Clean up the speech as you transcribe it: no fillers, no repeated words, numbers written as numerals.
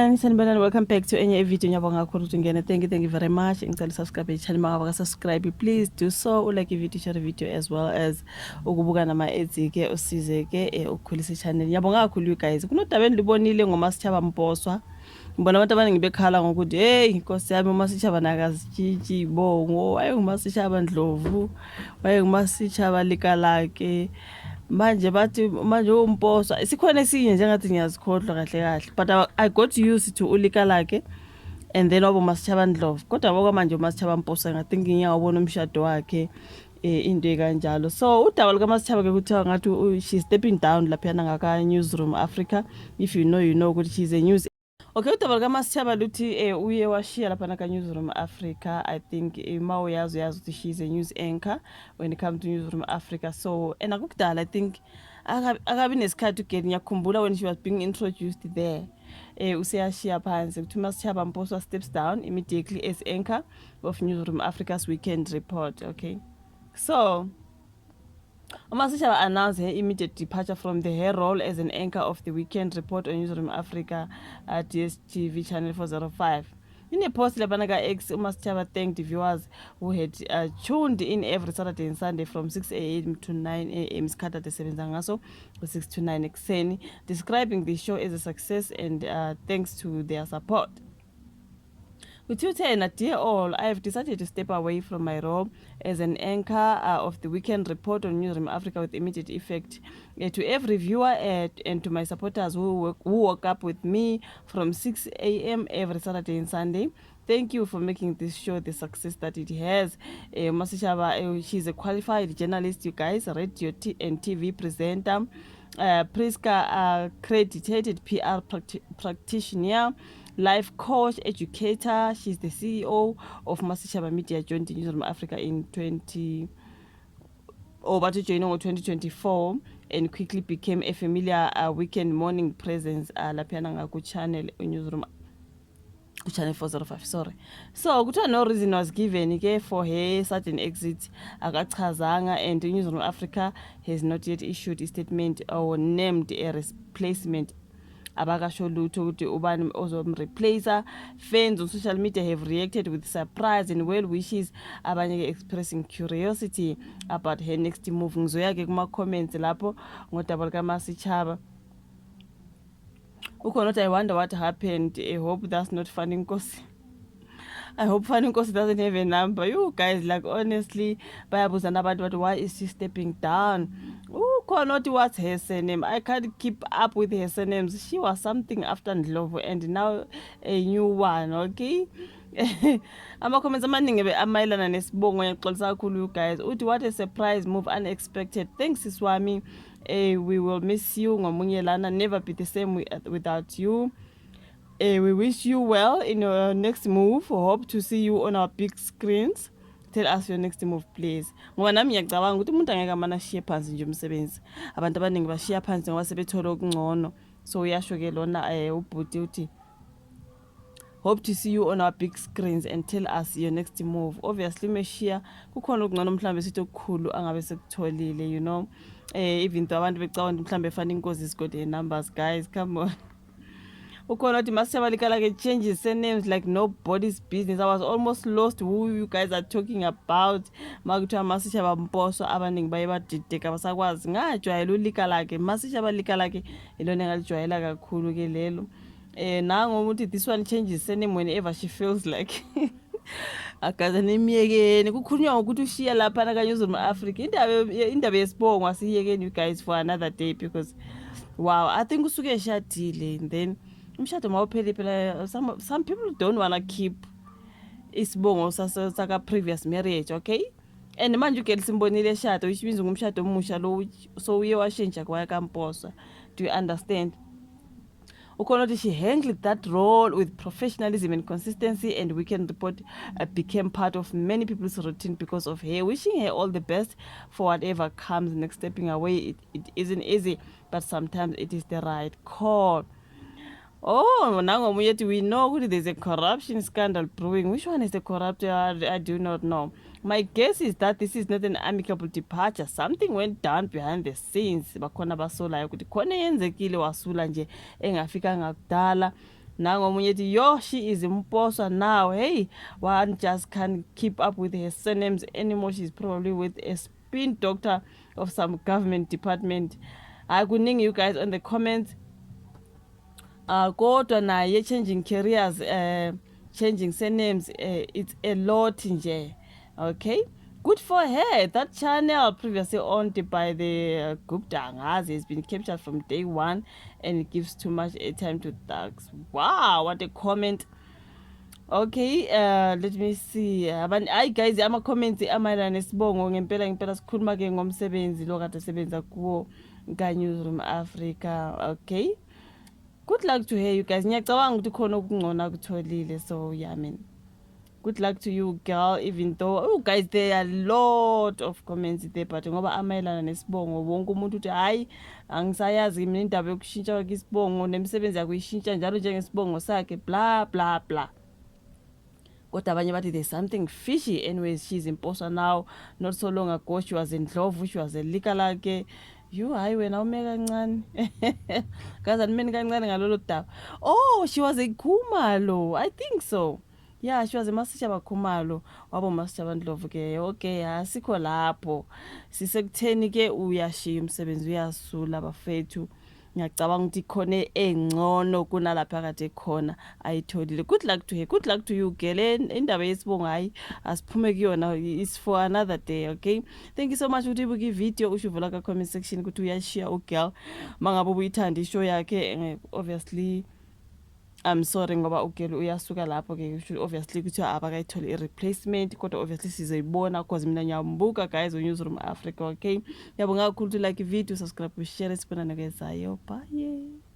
Sanibonani, sanibonani. Welcome back to enye video nyabonga kakhulu ukuthi ungene. Thank you very much. Ngicela subscribe channel mangaba subscribe. Please do so. Like video, share video as well as ukubuka nama ads ke usizeke ukukhulisa channel. Nyabonga kakhulu you guys. Kunodaba endibonile ngoma Sitshaba Mposwa. Ngibona abantu abaningi bekhala ngokuthi hey inkosi yami uma Sitshaba nakazitshitshi bongo. Waye uma Sitshaba Ndlovu. Waye uma Sitshaba likalake. Manje bathi manje uMposwa sikhona esinye njengathi ngiyazikhohlwa kahle kahle but I got used to ulikalake and then wabo Masitshaba Ndlovu kodwa boko manje uMasitshaba Mposwa ngathi ngiyawubona umshado wakhe into ekanjalo. So udaba lika Masitshaba ke kuthiwa ngathi she's stepping down lapha ngaka Newsroom Africa. If you know ukuthi she's a news. Okay, udaba lika Masitshaba luthi uye washiya lapha naka Newsroom Africa. I think ima uyazi ukuthi she's a news anchor when it comes to Newsroom Africa. So akukudala I think akabi nesikhathi ugeni ngiyakhumbula when she was being introduced there. Useyashiya phansi kuthi Masitshaba Mposwa steps down immediately as anchor of Newsroom Africa's weekend report. Okay. So Masitshaba announced her immediate departure from her role as an anchor of the weekend report on Newsroom Africa at DSTV channel 405. In a post, Labanaka X, Masitshaba thanked viewers who had tuned in every Saturday and Sunday from 6 a.m. to 9 a.m. Skata de Sevensangaso, 6 to 9 Xeni, describing the show as a success and thanks to their support. With Twitter and dear all, I have decided to step away from my role as an anchor of the weekend report on Newsroom Africa with immediate effect. To every viewer and to my supporters who woke up with me from 6 a.m. every Saturday and Sunday, thank you for making this show the success that it has. Masitshaba, she's a qualified journalist, you guys, radio and TV presenter, Priska accredited PR practitioner, life coach, educator. She's the CEO of Masitshaba Media, joined Newsroom Africa in 2024 and quickly became a familiar weekend morning presence lapha ngaku channel Newsroom channel 405. Sorry. So kuthiwa no reason was given ke for her sudden exit akachazanga, and Newsroom Africa has not yet issued a statement or named a replacement. Abakasho lutho ukuthi ubani ozomreplacer. Fans on social media have reacted with surprise and well wishes, abanye expressing curiosity about her next move. Ngizoya ke kuma comments lapho ngodaba lika Masitshaba. Ukhona I wonder what happened. I hope that's not Funny Nkosi. I hope Funny Nkosi doesn't have a number. You guys, like honestly, bayabuzana abantu but why is she stepping down? Not what's her surname. I can't keep up with her surnames. She was something after Ndlovu and now a new one, okay? Ama-comments amaningi amayelana nesibongo ngiyaxolisa kakhulu you guys. Uthi what a surprise move, unexpected. Thanks Siswami. We will miss you ngomunye lana, never be the same without you. We wish you well in your next move. Hope to see you on our big screens. Tell us your next move please. Ngoba nami ngiyacabanga ukuthi umuntu angeke amana ashiye phansi nje umsebenzi. Abantu abaningi bashiya phansi ngoba sebethola okungcono. So uyasho ke lona ubhuti uthi hope to see you on our big screens and tell us your next move. Obviously meshiya kukhona okungcono mhlambe sithi okukhulu angabe sekutholile, you know. Even though abantu becabanga mhlambe Funny Nkosi is got the numbers, guys, come on. Ukhona uthi Masitshaba likalake changes surnames like nobody's business. I was almost lost who you guys are talking about. Makuthiwa Masitshaba Mposwa abaningi baye badideka basakwazi. Ngajwayela ulikalake. Masitshaba likalake ilona engalijwayela kakhulu ke lelo. Nango ukuthi this one changes surname whenever she feels like. Akaze nemiyekeni kukhulunywa ukuthi ushiya lapha na Newsroom Africa. Indaba yesibongo asiyekeni you guys for another day because wow, I think usuke eshadile and then umshado mawuphele phela some people don't want to keep isibongo saka previous marriage, okay? And manje ugeli simbonile eshado which means ngumshado omusha lo, so uye washintsha kwaya kaMposwa. Do you understand? Ukhona she handled that role with professionalism and consistency, and Weekend Report became part of many people's routine because of her. Wishing her all the best for whatever comes next. Stepping away, it isn't easy, but sometimes it is the right call. Oh, now we know there's a corruption scandal brewing. Which one is the corruptor? I do not know. My guess is that this is not an amicable departure. Something went down behind the scenes. Bakhona basola ukuthi khona yenzekile wasula nje engafika ngakudala. nangomunye ethi yo she is imposwa now. Hey, one just can't keep up with her surnames anymore. She's probably with a spin doctor of some government department. I kuningi you guys on the comments. Kodwa naye changing careers, changing surnames, it's a lot nje. Okay, good for her. That channel previously owned by the Gupta Angazi has been captured from day one, and it gives too much airtime to thugs. Wow, what a comment. Okay, let me see. Hayi guys, ama-comments amayelana nesibongo ngempela sikhuluma ke ngomsebenzi lo kade sebenza kuwo ka-Newsroom Africa. Okay, good luck to her you guys. Ngiyacabanga ukuthi khona okungcono akutholile, so yeah man, good luck to you girl, even though guys there are a lot of comments there, but ngoba amayelana nesibongo wonke umuntu uthi hayi angisayazi mina indaba yokushintsha kwakhe isibongo nemisebenzi yakuyishintsha njalo njengesibongo sakhe bla bla bla. Kodwa abanye bathi there's something fishy. Anyways, she's impostor now. Not so long ago she was in Ndlovu, she was a likalake. You hayi wena ume kancane. Guys, animeni kancane ngalolo daba. Oh, she was a Khumalo. I think so. Yeah, she was a Masisha Khumalo. Wabo Masisha Ndlovu ke. Okay, asikho lapho. Sisekutheni ke uyashiya umsebenzi uyasula bafethu. Ngiyacabanga ukuthi khona engcono kunalapha kade khona ayitholile. Good luck to her, good luck to you girl. Indaba yesibongo hayi asiphume kuyona, is for another day. Okay, thank you so much ukuthi ubuka ivideo ushuvula ka comment section ukuthi uyashare ugirl mangabe ubuyithanda ishow yakhe. Obviously I'm sorry ngoba ugirl uyasuka lapho ke, obviously ukuthi abakayitholi i-replacement, kodwa obviously sizoyibona cause mina ngiyambuka guys on Newsroom Africa. Okay, ngiyabonga kakhulu to like ivideo, subscribe, share, sibonana kwezayo. Bye.